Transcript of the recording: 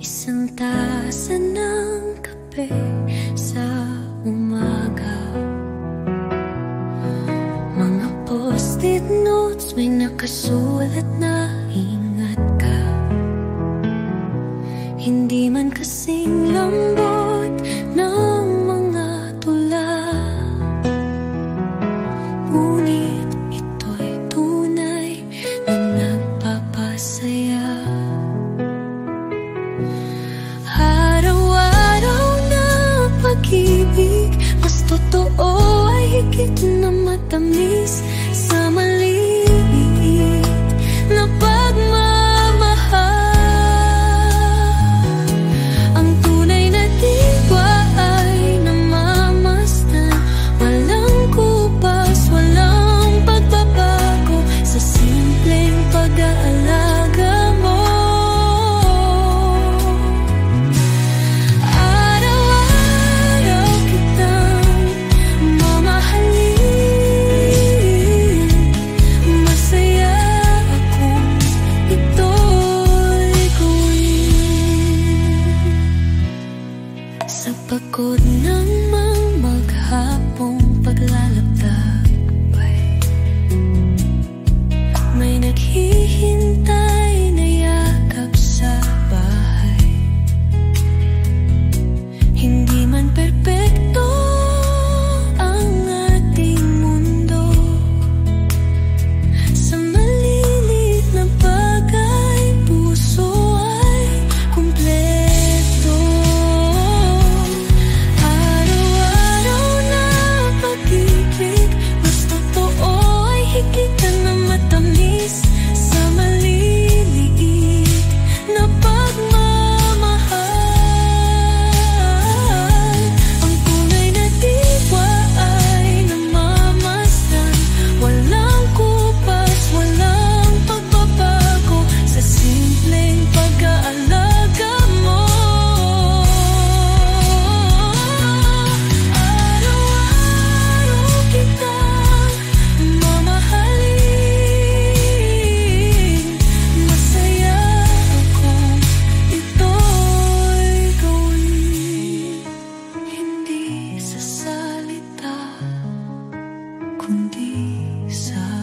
Isang tasa ng kape sa umaga. Mga post-it notes, may nakasulat na ingat ka. Hindi man kasing lambot ng mga tula, ngunit ito'y tunay na nagpapasaya. Araw-araw na pag-ibig, mas totoo ay higit na matamis sa maliit na pagmamahal. Ang tunay na diwa ay namamasdan, walang kupas, walang pagbabago sa simpleng pag-aalaga mo. Araw-araw kitang mamahalin, masaya akong ito'y gawin. Sa pagod ng maghapong paglalakbay, may naghihintay na yakap sa bahay. Hindi man perpekto ang ating mundo, sa maliliit na bagay puso ay kumpleto. Araw-araw na pag-ibig, mas totoo ay higit na matamis sa maliliit na pagmamahal. Ang tunay na diwa ay namamasdan, walang kupas, walang pagbabago sa simpleng pag-aalaga mo. Araw-araw kitang mamahalin, masaya akong ito'y gawin. Hindi sa salita, kundi sa